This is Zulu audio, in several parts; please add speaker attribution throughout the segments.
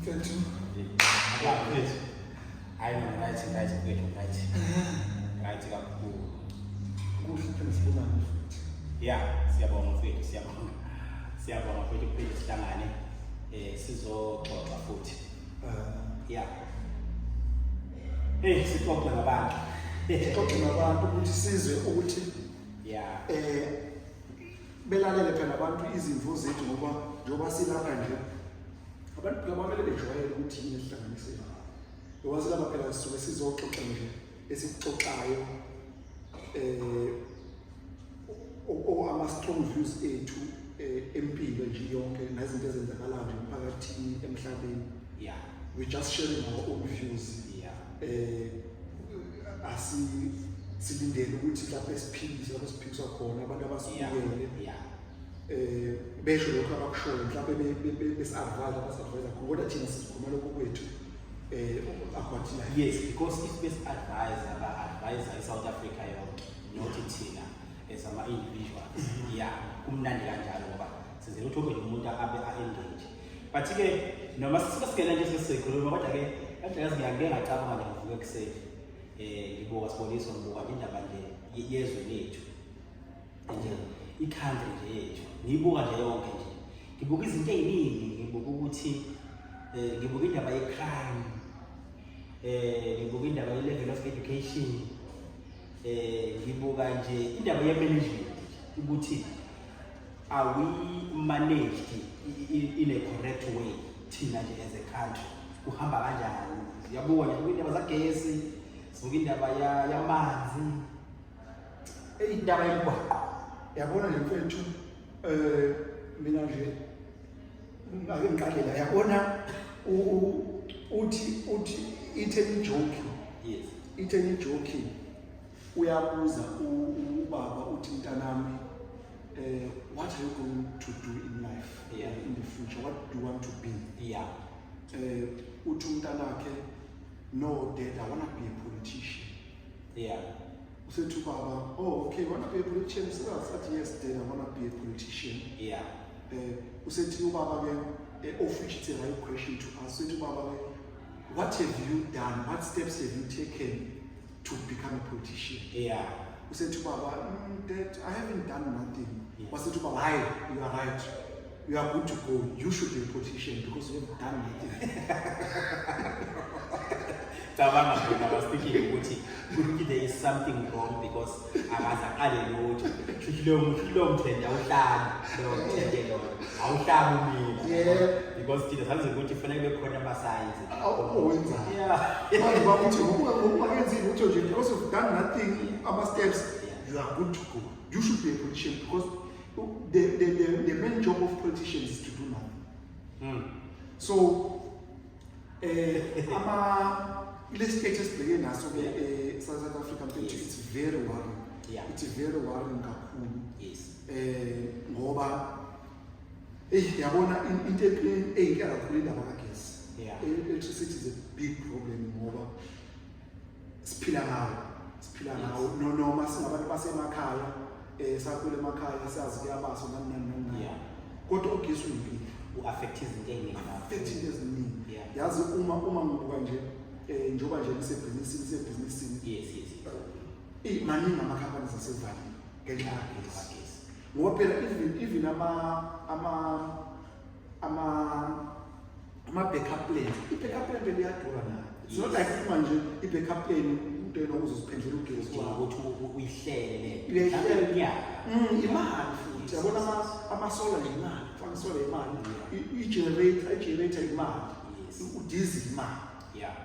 Speaker 1: LETHU.
Speaker 2: I know, right, yeah, siyabonga mfethu, siyabonga mfethu kuphinde sihlangane sizoxoxa futhi. Yeah. Sixoxe nabantu.
Speaker 1: Sixoxe nabantu ukuthi sizwe ukuthi
Speaker 2: yeah.
Speaker 1: Belalele phela abantu izimvu zethu ngoba silapha nje. Abantu abamele bejwayele ukuthi yini esihlanganiseni. Ngoba silapha phela sisuke sizoxoxa nje esixoxayo ama-strong views ethu empilo nje yonke nezinto ezenzakalayo nje emphakathini emhlabeni.
Speaker 2: Yeah.
Speaker 1: We're just sharing our own views.
Speaker 2: Yeah.
Speaker 1: Silindele ukuthi lapho siphikiswa khona abantu abasibukele.
Speaker 2: Yeah.
Speaker 1: Besho lokho abakushoyo mhlawumbe besi-advise abasi-advise kodwa thina sizikhuluma lokho kwethu akwathina.
Speaker 2: Yes, because if besi-advise aba-advise eSouth Africa yonke not thina as ama-individuals. Yeah, kumnandi kanjalo ngoba sizele ukuthi obe umuntu abe a-engage. But-ke noma singena nje sesikhuluma kodwa-ke yazi ngiyake ngacabanga nje ngivuke ekuseni ngibuka Siboniswa ngibuka indaba nje yezwe lethu nje i-country nje yethu ngiyibuka nje yonke nje ngibuka izinto eziningi ngibuka ukuthi ngibuka indaba ye-crime ngibuka indaba ye-level of education ngibuka nje indaba ye-management ukuthi are we managed in a correct way thina nje as a country kuhamba kanjani. Siyabuka nje indaba zagesi, sibuka indaba yamanzi, indaba yemigwaqo.
Speaker 1: Yabona le mfethu mina nje ake ngiqalela yabona uthi itheni joke.
Speaker 2: Yes.
Speaker 1: Itheni joke uyabuza ubaba uthi mntanami what are you going to do in life?
Speaker 2: Yeah.
Speaker 1: In the future, what do you want to be?
Speaker 2: Yeah.
Speaker 1: Uthi umntanakhe, no dad, I want to be a politician.
Speaker 2: Yeah.
Speaker 1: Said to Baba, oh, okay, want to be a politician? So I said, yes, Dad, I want to be a politician.
Speaker 2: Yeah.
Speaker 1: Said to Baba, of which it's the right question to ask. Said to Baba, what have you done? What steps have you taken to become a politician?
Speaker 2: Yeah.
Speaker 1: Said to Baba, Dad, I haven't done nothing.
Speaker 2: Yeah.
Speaker 1: Said to Baba, hi, you are right. You are good to go. You should be a politician because you haven't done nothing.
Speaker 2: I was thinking ukuthi there is something wrong because akazaqale lutho shilo mthende awuhlala mina because thina sazi ukuthi kufanele kube khona ama-signs
Speaker 1: wenza manje bakuthi ngokungakenzi lutho nje because you've done nothing ama-steps you are good to go. You should be a politician because the main job of politicians is to do nothing. So let's take us begin now. So South African country, it's very worrying.
Speaker 2: Yeah.
Speaker 1: It's very worrying kakhulu.
Speaker 2: Yes.
Speaker 1: Ngoba yabona into eyinkinga kakhulu indaba kagesi.
Speaker 2: Yeah.
Speaker 1: Electricity is a big problem ngoba siphila ngawo noma singabantu basemakhaya sakhula emakhaya siyazi kuyabaso nani.
Speaker 2: Yeah.
Speaker 1: Kodwa ugesi uyimpilo.
Speaker 2: U-affect izinto eziningi.
Speaker 1: Affect izinto eziningi.
Speaker 2: Yeah.
Speaker 1: Yazi uma ngibuka nje njoba nje nisebhizinisini.
Speaker 2: Yes.
Speaker 1: Maningi amakhampani zasevali ngenxa yagesi. Ngoba phela even ama-backup plans. I-backup plan vele iyadura nayo. It's not like manje i-backup plan into enokuzoziphendlela ugesi wakho.
Speaker 2: Ukuthi uyihlele
Speaker 1: imali futhi. Yabona ama-solar imali. Faka isolar imali. I-generator imali. Udizili imali.
Speaker 2: Yeah.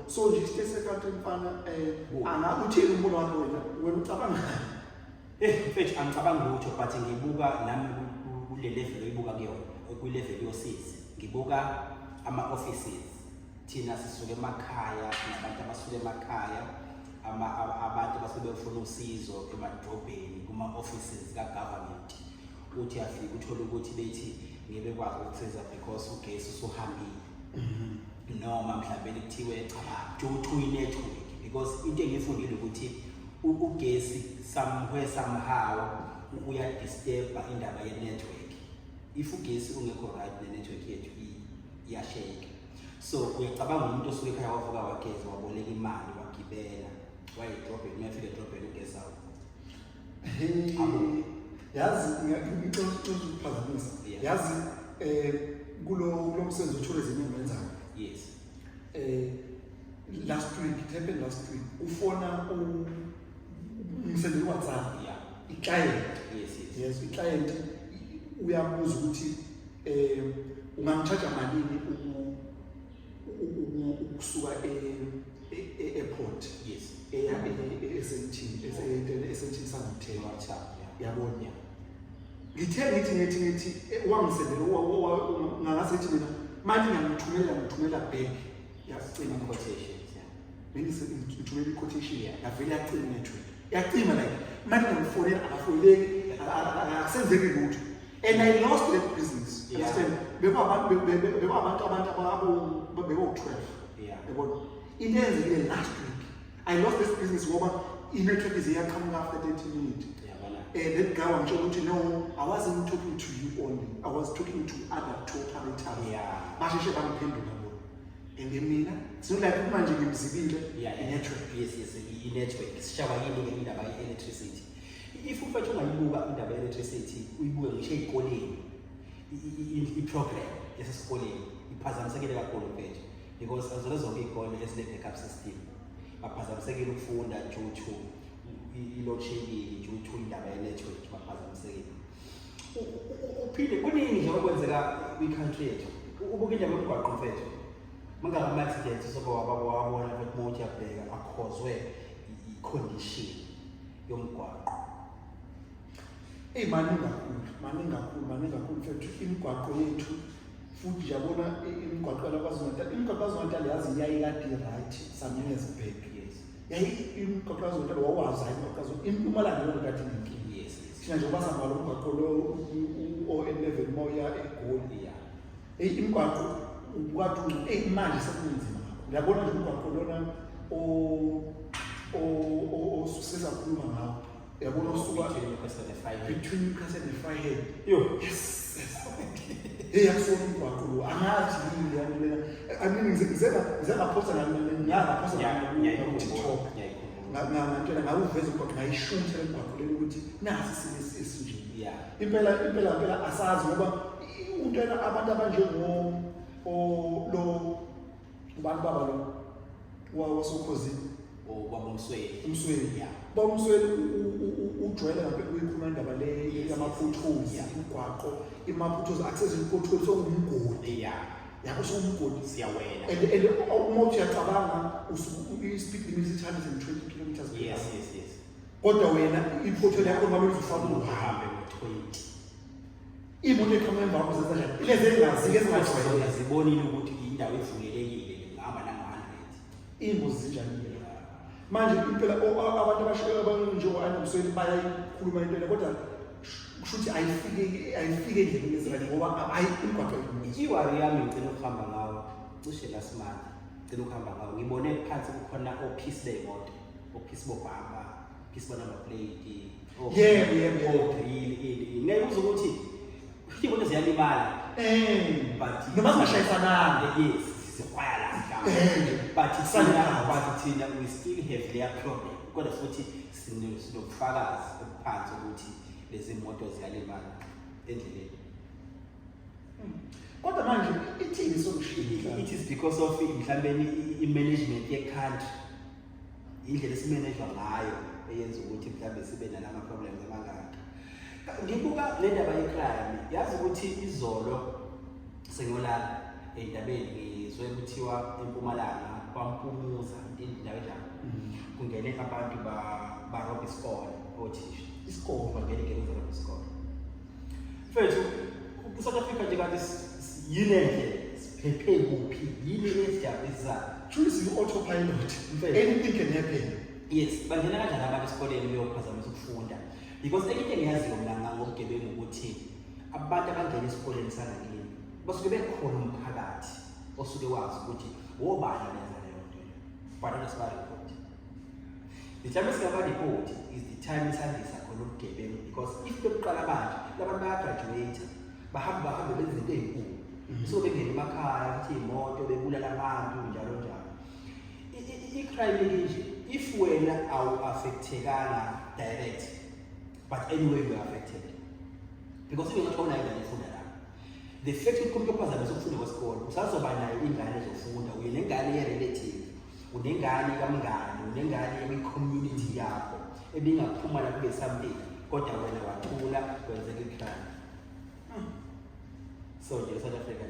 Speaker 1: So nje sitese country mfana angabe uthini umbono wakho wena ucabanga
Speaker 2: mfethu angicabanga lutho but ngibuka nami kule level oyibuka kuyona kwi-level yosizi ngibuka ama-offices thina sisuke emakhaya nabantu abasuke emakhaya abantu abasuke befuna usizo emadrobheni kuma-offices ka-government uthi afike uthole ukuthi bethi ngeke kwazi ukusiza because ugesi usuhambile noma mhlawumbe kuthiwe cha to i-network because into engifundile ukuthi ugesi somewhere somehow uyadisturba indaba ye-network. If ugesi ungekho right ne-network yethu iyashake. So uyacabanga umuntu osuke ekhaya wavuka wageza waboleka imali wagibela wayedrobheni uyafika edrobheni ugesi awu.
Speaker 1: Yazi ngicela ukuphazamisa. Yazi kulo msebenzi wetourism engiwenzayo.
Speaker 2: Yes.
Speaker 1: Last week, it happened last week. Ufona umsebenzi WhatsApp.
Speaker 2: Yeah.
Speaker 1: I-client.
Speaker 2: Yes.
Speaker 1: I-client uyabuza ukuthi ungangicharge malini ukusuka e-airport.
Speaker 2: Yes.
Speaker 1: Eya e-SNT sangithela
Speaker 2: WhatsApp.
Speaker 1: Yabona. Ngithe ngithi wangisendela ngangasithi mina manje ngithumela back yacima
Speaker 2: Quotations.
Speaker 1: bengise ngithumela i-quotation yavela yacima network yacima like manje ngifonela akafoneleki akusenzeki lutho and I lost that business. Understand? Bekuwabantu beku-12. Yabona into eyenzekile last week I lost this business ngoba i-network is iyaqhamuka after 30 minutes. That guy was saying, no, I wasn't talking to you only. I was talking to other two operators. And they mean, it's not like managing him civil network.
Speaker 2: Yes, network. It's showing in the electricity. If we find in the electricity, we will shake calling in program. Yes, it's calling. It passes on second page because as a result, we call it as the backup system. But pass on second phone that Joe. Ilochini to indaba ye-network baphazamiseke. Uphinde kuningi nje okwenzeka kwi-country yethu. Ubuke indaba yomgwaqo mfethu. Mangaka ama-accidents soba wabona ukuthi uma uthi uyabheka akhozwe i-condition yomgwaqo.
Speaker 1: Maningi kakhulu mfethu imigwaqo yethu futhi yabona imigwaqo yaKwaZulu-Natal. Imigwaqo yaKwaZulu-Natal yazi yayikade right some years back. Imigwaqo wawazi impumalanga yona kade inenkinga.
Speaker 2: Yes.
Speaker 1: Thina nje basahamba lo mgwaqo lo o-11 moya eGoli. Imigwaqo ukade manje sekunzima. Ngiyabona nje umgwaqo lona sisakhuluma ngawo. Yabona usuka between Newcastle and Fryhead. Yes. Hey, yakusona umgwaqo lo angathi yini yanele. I mean ngizengaphosta TikTok. Ngantela ngawuveza ukuthi ngayishutha lemgwaqo leli ukuthi nasi sine esinjini. Impela asazi ngoba untwana abantu abanjengo lo abantu baba lo wasokhozini umsweni bomsweni ujwayele ngabe kuyikhuluma indaba le yama-potholes imigwaqo ima-potholes access i-potholes sokungumgodi yabo sokungumgodi
Speaker 2: siyawela
Speaker 1: and uma uthi uyacabanga i-speed limit is 120 kilometers per hour.
Speaker 2: Yes.
Speaker 1: Kodwa wena i-pothole yakho ngabe uzofaka
Speaker 2: uhambe ngo-20.
Speaker 1: Imoto eqhamuka emva kwakho zenza njani? Ilezi engazike ezingajwayele
Speaker 2: zibonile ukuthi indawo evulelekile ngihamba nango-100.
Speaker 1: Iy'ngozi zinjani-ke manje impela abantu abanjengo-Andrewsweni bayayikhuluma intwele kodwa kusho ukuthi ayifike endleleni ezirayo ngoba imigwaqo
Speaker 2: iwari yami ngicela ukuhamba ngawo cishe lasimanje ngicela ukuhamba ngawo ngibone phansi kukhona ophisi bey'moto ophisi bobhamba ophisi banumber plate ngayibuza ukuthi iy'moto ziyalimala
Speaker 1: noma zingashayisananga
Speaker 2: yes sikwaya la but thina we still have their problem kodwa futhi sinobufakazi obuphansi ukuthi lezi moto ziyalimala endleleni.
Speaker 1: Kodwa manje ithini solution?
Speaker 2: It is because of mhlawumbe i-management ye-country indlela esimanejwa ngayo eyenza ukuthi mhlawumbe sibe nalama problems amangaka. Ngibuka le ndaba ye-crime yazi ukuthi izolo sengiyolala endabeni ngizwe kuthiwa eMpumalanga kwaMpumuza indawo enjalo kungene abantu barobha isikole othisha isikole bangene ngeruza isikole mfethu South Africa nje kanti yini endlela siphephe kuphi yini esijabulisayo
Speaker 1: truly si-autopilot anything can happen.
Speaker 2: Yes, bangena kanjani abantu esikoleni beyophazamisa ukufunda because enye into engiyaziyo mina ngobugebengu ukuthi abantu abangena esikoleni sangakini basuke bekhona umphakathi osuke wazi ukuthi wobani benza leyo nto bana nesibari report The time esingabadeport is the time esandisa khona ubugebengu, because if beqala manje labantu bayagraduate bahambe benze into ezinkulu, so bengena emakhaya ukuthi imoto bebulala abantu njalo njalo. I-crime nje if wena awu-affectekanga direct, but anyway you are affected, because if ungathona ingane efunda la, the fact ukuthi umuntu ophazamisa ukufunda kwesikole usazoba nayo ingane ezofunda, uye nengane ye-relative, unengane kamngane, unengane ye-community yakho ebingaphuma la kube something, kodwa wena wathula kwenzeka i-crime. So nje South Africa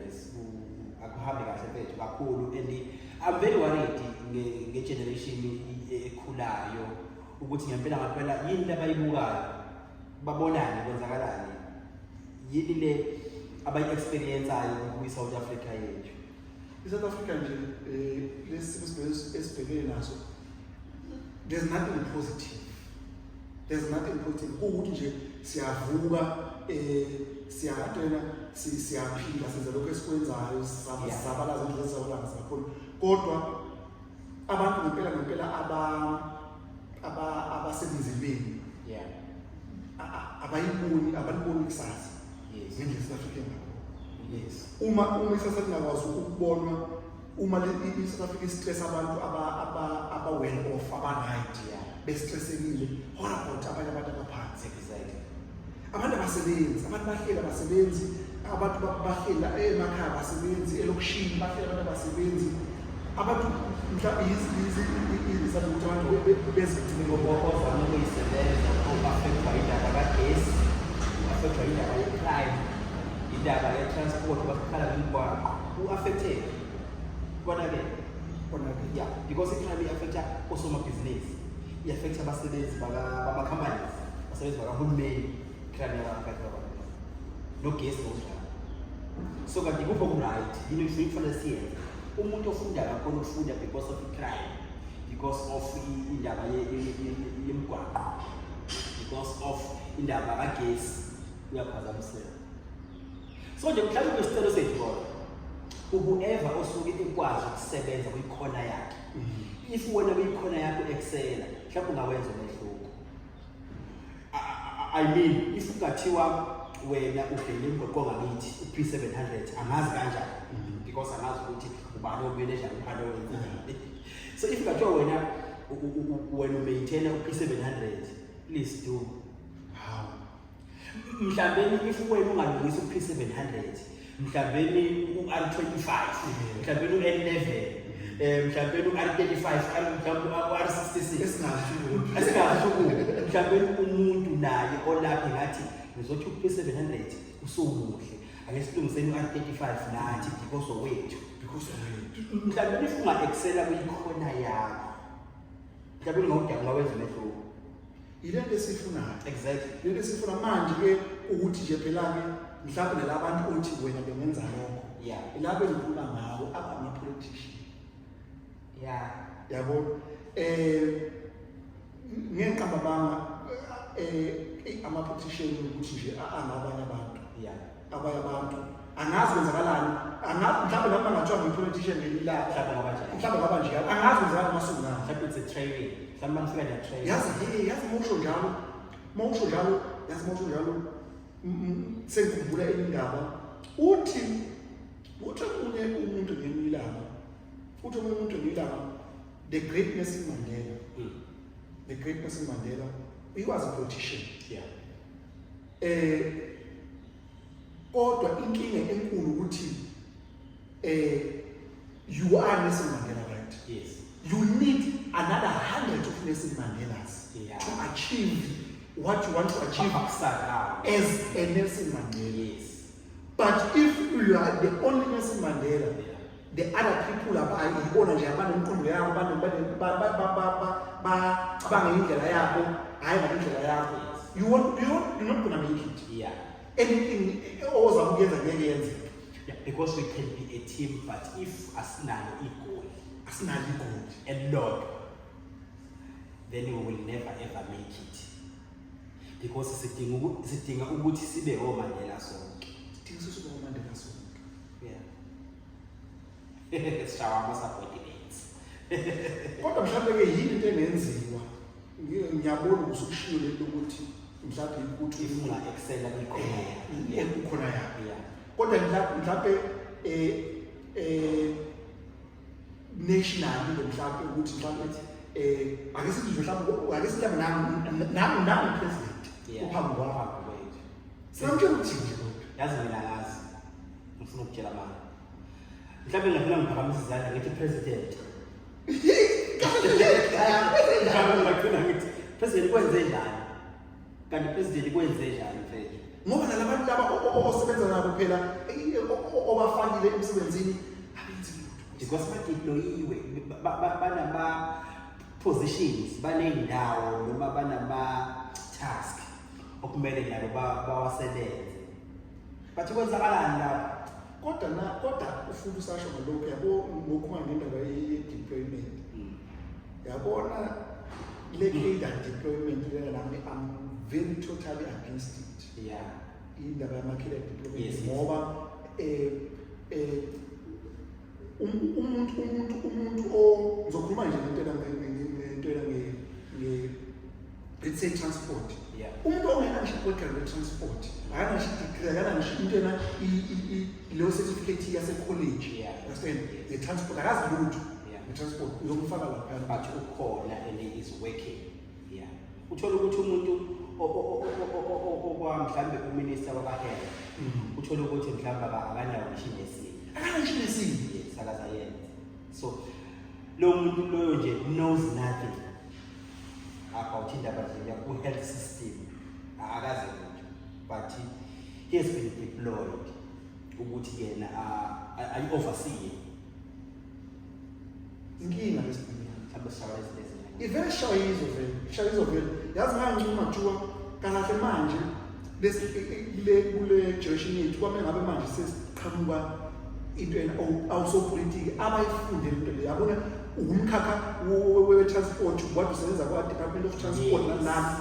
Speaker 2: akuhambi kahle mfethu kakhulu, and I'm very worried nge-generation ekhulayo ukuthi ngempela yini abayibukayo babonani kwenzakalani, yini le abayi-experienceayo kwi-South Africa yethu.
Speaker 1: I-South Africa nje esibhekene naso, there's nothing positive. Ukuthi nje siyavuka siyaphila senza lokho esikwenzayo, sisabalaza indlela ezizabalaza zakhona, kodwa abantu ngempela abasebenzimeni abaliboni kusasa ngendlela South Africa ngakho. Uma iSouth lingakwazi ukubonwa, uma iSouth Africa istress abantu well off, aba-right, bestressekile, what about abanye abantu abaphansi? Abantu abasebenzi, abantu bahlela abasebenzi, abantu bahlela emakhaya abasebenzi, elokishini bahlela abantu abasebenzi, abantu mhlawumbe izizathu abantu bezidingo
Speaker 2: ovame ukuyisebenza, affectwa indaba kagesi, affectwa indaba ye-crime, indaba ye-transport, bakhala kwimigwaqo, u-affected. Konake, yeah, because i-crime i-affecta osomabhizinisi, i-affecta abasebenzi bama-companies, abasebenzi bakahulumeni, crime iyaba-affecta abantu. Nogesi ngokunjalo. So kanti kupho ku-right, yini kufanele siyenze. Umuntu ofunda kakhulu ukufunda because of i-crime, because of indaba yemigwaqo, because of indaba kagesi, uyaphazamiseka. So nje mhlawumbe kwisicelo sethu kodwa, whoever osuke ekwazi ukusebenza kwikhona yakhe, if wena kwikhona yakho excela, mhlawumbe ungawenza umehluko. I mean, if ungathiwa wena ubheke imigwaqo ngakithi u-P700 angazi kanjani, because angazi ukuthi ubani omeneja uphalo wenza. So if ungathiwa wena umaintaina u-P700, please do.
Speaker 1: How?
Speaker 2: Mhlawumbe if wena ungalungisa u-P700, mhlawumbe u-R25, mhlawumbe u-N11, mhlawumbe u-R35, mhlawumbe u-R66, mhlawumbe umuntu naye olapha ngathi ngizothi u-P700 usumuhle, ake silungiseni u-R35 nathi because wethu. Mhlawumbe if unga-excela kwikhona yakho, mhlawumbe ungawenza umehluko.
Speaker 1: Ilento esifunayo.
Speaker 2: Exactly.
Speaker 1: Lento esifuna manje ukuthi nje phela-ke mhlawumbe nalabantu othi wena bengenza lokho.
Speaker 2: Yeah.
Speaker 1: Ilapho engikhuluma ngawo abama-politician.
Speaker 2: Yeah.
Speaker 1: Yabo ngenqamba banga ama-politician ukuthi nje angabanye abantu.
Speaker 2: Yeah.
Speaker 1: Abanye abantu angazi kwenzakalani, mhlawumbe nami bangathiwa ngi-politician ngelilapha, mhlawumbe ngaba nje angazi kwenzakalani amasuku nami.
Speaker 2: Mhlawumbe it's a training, mhlawumbe manifika ne-training.
Speaker 1: Yazi mawusho njalo sengikhumbula indaba uthi omunye umuntu ngemilanga, the great Nelson Mandela, he was a politician.
Speaker 2: Yeah.
Speaker 1: Kodwa inkinga enkulu ukuthi you are Nelson Mandela, right?
Speaker 2: Yes.
Speaker 1: You need another 100 of Nelson Mandelas to achieve what you want to achieve as a Nelson Mandela.
Speaker 2: Yes.
Speaker 1: But if you are the only Nelson Mandela, the other people are you're not going to make it.
Speaker 2: Yeah.
Speaker 1: Anything
Speaker 2: Because we can be a team, but if asinalo equal, and Lord, then we will never ever make it. Because sidinga ukuthi sibe oMandela sonke. Yeah. Shawama subordinates.
Speaker 1: Kodwa mhlawumbe ke yini into engenziwa ngiyabona usukushiyo lento ukuthi mhlawumbe ukuthi
Speaker 2: ufuna excel
Speaker 1: kukhona ya kodwa mhlawumbe national mhlawumbe ukuthi mhlawumbe ake sithi mhlawumbe ake sithi nami president uphambi kwakho wethu samtshela ukuthi
Speaker 2: yazi mina yazi ngifuna ukutshela mama mhlawumbe ngifuna ngiphakamisa izandla ngithi president president kwenze njani kanti president kwenze njani mfethu
Speaker 1: ngoba nalabantu laba osebenza nabo phela obafakile emsebenzini abenzi lutho
Speaker 2: because badeployiwe banama positions banendawo noma banama task okumele nabo bawasebenze bathi kwenzakalani lapho
Speaker 1: kodwa ufuna usasho ngalokho yabo ngokukhuma ngendaba ye-deployment yabona le-aid and deployment nami I'm very totally against it indaba yamakhelela deployment ngoba umuntu ngizokhuluma nje ngento let's say transport umuntu ongenangisho i-program le-transport akanangisho i-degree akanangisho into ena leyo certificate yase-college understand ne-transport akazi lutho ne-transport uzomfaka lapha
Speaker 2: but ukhona and is working uthola ukuthi umuntu mhlawumbe uminister wakahela uthola ukuthi mhlawumbe akanayo ngisho nesini sakaza yenza so lo muntu loyo nje knows nothing about indaba nje ku-health system akaze lutho but he has been deployed ukuthi yena ayi-oversee
Speaker 1: inkinga lesibili
Speaker 2: mhlawumbe sishawala ezilezina
Speaker 1: ivele shayizo vele yazi mangincuma kuthiwa kanahle manje kule generation yethu kwame ngabe manje sesiqhamuka into ena awusopolitiki abayifundele into le yabona umkhakha we-transport what usebenza kwa-department of transport nami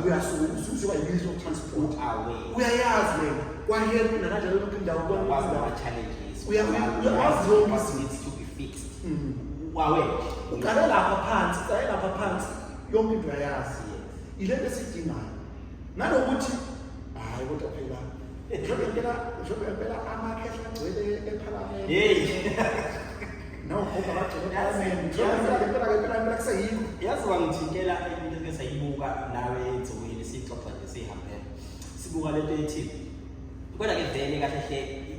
Speaker 1: uyasuka yi-ministry of transport uyayazi wena kwahelp nakanjalo lonke indawo uyawazi zonke uqale lapha phansi yonke into uyayazi ilento esidingayo nanokuthi hayi kodwa phela njengoba amakhehla agcwele ephalamende nogogo bagcwele ephalamende kuseyikho
Speaker 2: yazi wangithintela into esayibuka nawe eNzukweni sixoxa nje sihambele sibuka lento ethi kodwa ke vele kahle hle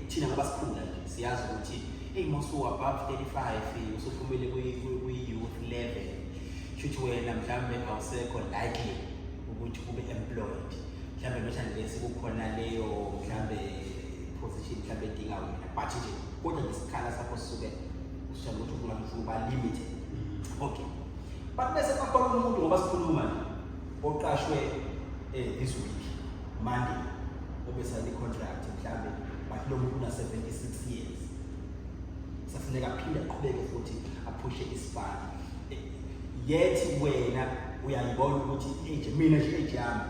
Speaker 2: thina ngabasikhula nje siyazi ukuthi masuku above 35 usuphumile kwi-youth level shuthi wena mhlawumbe awusekho likely ukuthi ube employed mhlawumbe manje sekukhona leyo mhlawumbe position mhlawumbe edinga wena but nje kodwa isikhala sakho sisuke usho ukuthi ungakuba limited okay but bese kwakhona umuntu ngoba sikhuluma nje oqashwe this week Monday obesayina i-contract mhlawumbe but lo muntu una 76 years safuneka aphinde aqhubeke futhi aphushe isipani yethi wena uyayibona ukuthi age mina nje age yami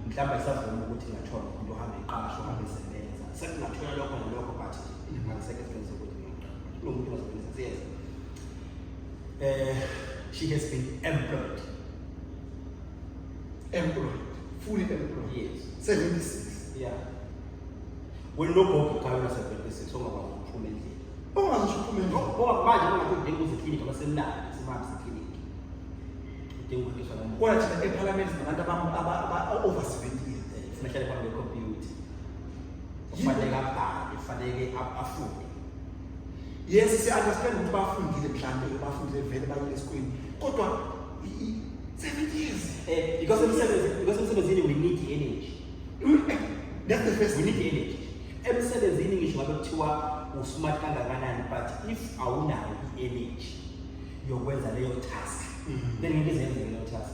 Speaker 2: mhlawumbe isavuma ukuthi ngathola umuntu ohamba iqasho ohambe esebenza sekungathola lokho nalokho but ngiseke senze ukuthi lo muntu wasebenza yes she has been employed fully employed
Speaker 1: yes 76
Speaker 2: when no gogo kaya 76 ongakwazi ukuphuma endlini
Speaker 1: ongazishuphuma
Speaker 2: ngoba manje ungathi udinga uzeklinika basemnandi simama seklinika udinga ukuthisha noma
Speaker 1: kodwa thina eParliament nabantu aba over 70 years
Speaker 2: ufuna hlale phambi kwecomputer ufanele abhale ufanele afunde
Speaker 1: yes si understand ukuthi bafundile mhlawumbe bafundile vele bayile esikoleni kodwa 70 years
Speaker 2: because emsebenzini we need energy
Speaker 1: that's the first
Speaker 2: we need energy emsebenzini ngisho ngabe kuthiwa usmart kangakanani but if awunayo i-energy yokwenza leyo task then ngeke izenze leyo task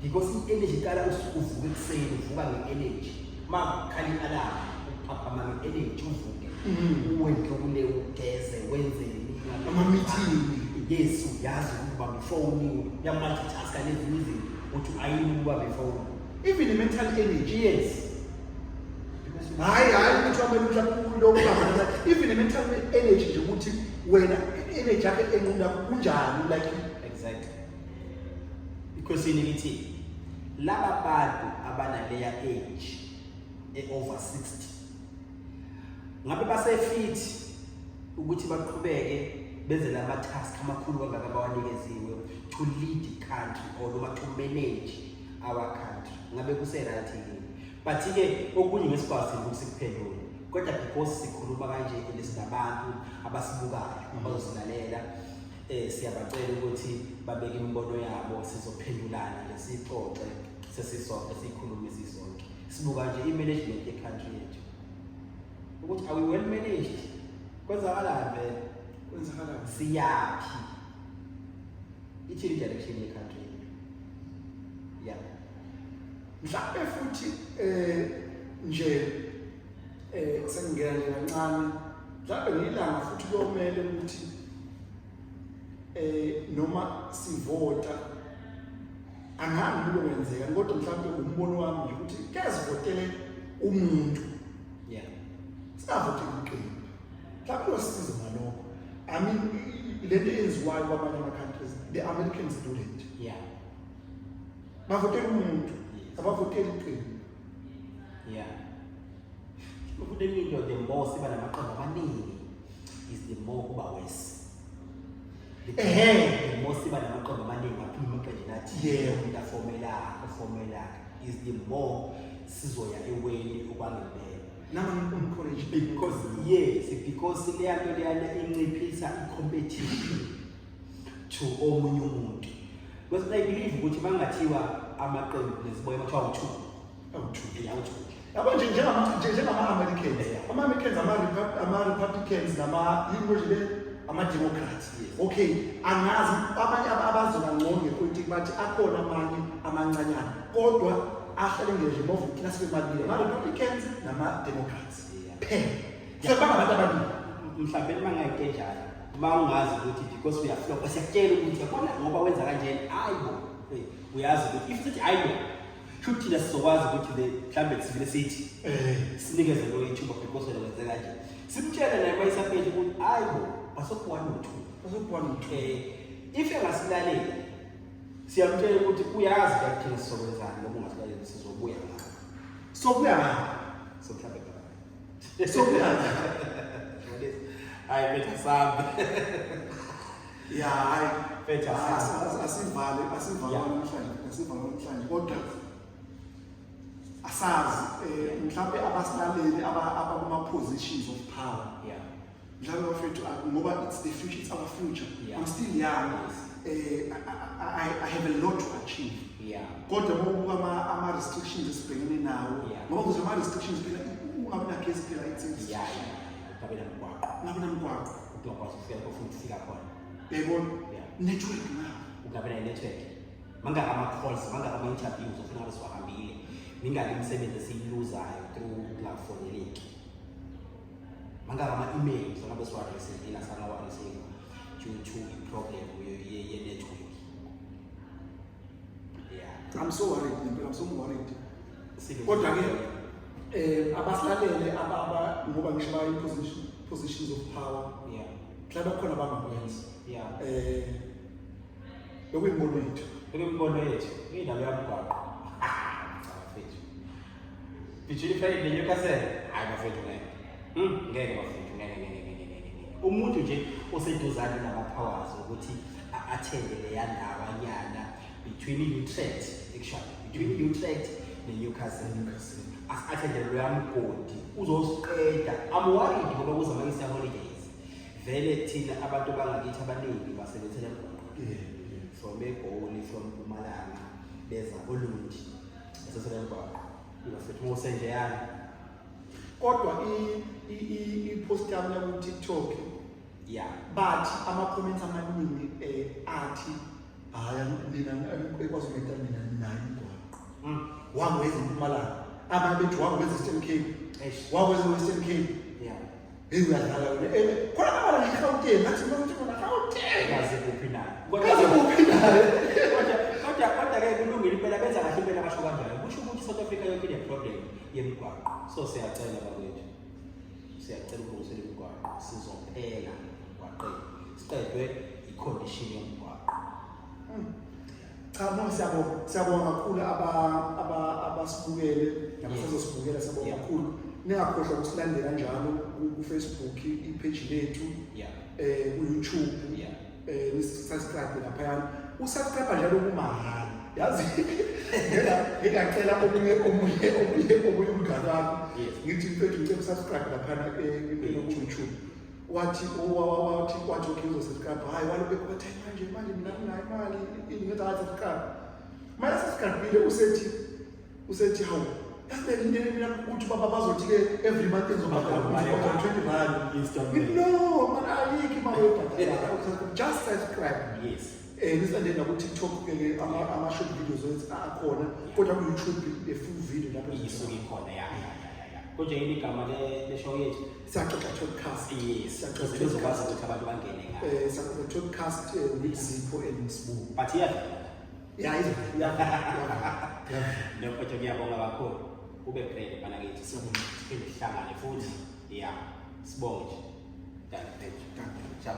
Speaker 2: because i-energy iqala uvuke ekuseni uvuka nge-energy makhali alarm uphaphama nge-energy uvuke uwenze kule ugeze wenze
Speaker 1: ama-meeting
Speaker 2: yes uyazi ukuba before uyamultitask lezinye izinto uthi ayini ukuba before
Speaker 1: even mental energy
Speaker 2: yes
Speaker 1: hayi ukuthi mhlawumbe lokho even mental energy nje ukuthi wena energy yakhe enqunda kunjani like
Speaker 2: exactly ikhwesini lithi laba bantu abanaleya age over 60 ngabe basefit ukuthi baqhubeke benze lama task amakhulu kangaka abawanikeziwe to lead the country or noma to manage our country ngabe kuseright yini but ke okunye ngesibhazi ukuthi sikuphendule kodwa because sikhuluma kanje lesinabantu abasibukayo abazosilalela siyabacela ukuthi babeke imibono yabo sizophendulana lesixoxe sesisonke sikhulume sisonke sibuka nje i-management ye-country yethu ukuthi are we well managed kwenzakalani vele kwenzakalani siyaphi ithi direction ye-country yeah
Speaker 1: mhlawumbe futhi nje sengingena nje kancane mhlawumbe ngilanga futhi kuyomele ukuthi noma sivota angazi lo wenzeka kodwa mhlawumbe umbono wami nje ukuthi kezivotele umuntu
Speaker 2: yeah
Speaker 1: singavotele iqembu mhlawumbe losizo ngalokho I mean lento enziwayo kwamanye ama-countries the Americans do it
Speaker 2: yeah
Speaker 1: bavotele umuntu abavotele iqembu
Speaker 2: yeah ukuthi into the more siba namaqembu amaningi is the more kuba worse the more siba namaqembu amaningi aphuma maqembu nathi umuntu formula is the more sizoya eweni okwangempela
Speaker 1: nama encourage
Speaker 2: because leyanto leyana inciphisa i-competition to omunye umuntu because I believe ukuthi bangathiwa amaqembu lesiboya bathiwa u2
Speaker 1: yabo nje njengama-Americans ama-Americans ama-Republicans ama-Democrats okay angazi abanye abazoba ngcono ngepolitiki bathi akhona amanye amancanyana kodwa ahlale ngeje bavukela sebemabili ama-Republicans nama-Democrats phela bangabantu ababili
Speaker 2: mhlawumbe mangayikenjalo uma ungazi ukuthi because uyaflopa siyakutshela ukuthi yabona ngoba wenza kanjeni hayibo uyazi ukuthi if sithi hayibo should thina sizokwazi ukuthi mhlawumbe sivile sithi sinikeze lo ithuba because wena wenze kanje simtshele naye bayisaphethe ukuthi hayibo basokuwana u2 if engasilaleli siyamtshela ukuthi uyazi kathina sizokwenzani ngoba ungasilaleli sizobuya ngakho
Speaker 1: sokuya ngakho
Speaker 2: mhlawumbe
Speaker 1: sokuya
Speaker 2: hayi betha sabe
Speaker 1: ya hayi
Speaker 2: betha
Speaker 1: asivale namhlanje kodwa asazi mhlawumbe abasilaleli abakuma-positions of power mhlawumbe bafethu ngoba it's the future, it's our future. I'm still young. I have a lot to achieve. Kodwa ngokubuka ama-restrictions esibhekene nawo ngoba kuze ama-restrictions phela ungabi nagesi phela it's ungabi namgwaqo
Speaker 2: ukwazi ukufika khona
Speaker 1: yayibona network nawo
Speaker 2: ungabi network mangaka ama-calls mangaka ama-interviews ofuna ngabe siwahambile mingaki imisebenzi esiyiluzayo through platform yeleki mangaka ama-emails ongabe siwa-receive nasangawa-receive due to i-problem ye-network.
Speaker 1: I'm so worried. Kodwa-ke abasilalele ngoba ngisho positions of power mhlawumbe khona abangakwenza
Speaker 2: bekuyimbono yethu indaba yamgwaqo dijili fayile lenyokasele hayi bafethu ngeke bafethu ngeke umuntu nje oseduzane nama-powers ukuthi athende leya ndabanyana between Utrecht ne-Newcastle athende loya mgodi uzosiqeda am-worried ngoba kuza ama-Easter holidays vele thina abantu bangakithi abaningi basebenzela emgwaqo from eGoli from Mpumalanga beza Olundi basebenzela emgwaqo bafethu ngosenjeyana
Speaker 1: kodwa i-post yami yaku-TikTok bathi ama-comments amaningi athi hhayi mina eKwaZulu-Natal mina nayo imigwaqo wangweza eMpumalanga abanye bethi wangweza Eastern Cape wangweza Western Cape hey uyadlala wena khona babala nge-Gauteng ngathi mina Gauteng
Speaker 2: kaze kuphi nayo kodwa-ke kulungile impela benza kahle impela basho kanjalo kusho ukuthi South Africa yonke ine-problem yemigwaqo so siyacela bakwethu siyacela ukulungisela imigwaqo sizophela emgwaqeni siqedwe i-condition yomgwaqo
Speaker 1: Cha no siyabonga kakhulu abasibukele nabasazosibukela siyabonga kakhulu. Ningakhohlwa ukusilandela njalo ku Facebook i-page lethu ku YouTube nisubscribe lapha. Usubscribe njalo kumahhala. Yazi ngicela omunye umngane ngithi mfethu ngicela subscribe lapha ku YouTube. Wathi okay uzosubscribe hayi walobe kwathi manje mina nginayo imali ingeda subscribe. Manje subscribe usethi hawu yasibeka into mina ukuthi baba bazothi ke every month ezobhadala 20 rand. No man ayikho imali yobhadala just subscribe.
Speaker 2: Yes.
Speaker 1: Nisandena ku TikTok ke ama short videos akhona kodwa ku YouTube the full video lapho
Speaker 2: isuke ikhona ya. Konje yini igama le show yethu?
Speaker 1: Siyaxoxa podcast.
Speaker 2: Yes.
Speaker 1: Siyaxoxa
Speaker 2: sizokwazi ukuthi abantu bangene ngayo.
Speaker 1: Siyaxoxa podcast with Zipho and Sbu.
Speaker 2: But yeah.
Speaker 1: Yeah.
Speaker 2: Nokho ngiyabonga kakhulu. Ube great bana kithi sihlangane futhi. Yeah. Sibonge nje. Thank you. Ciao.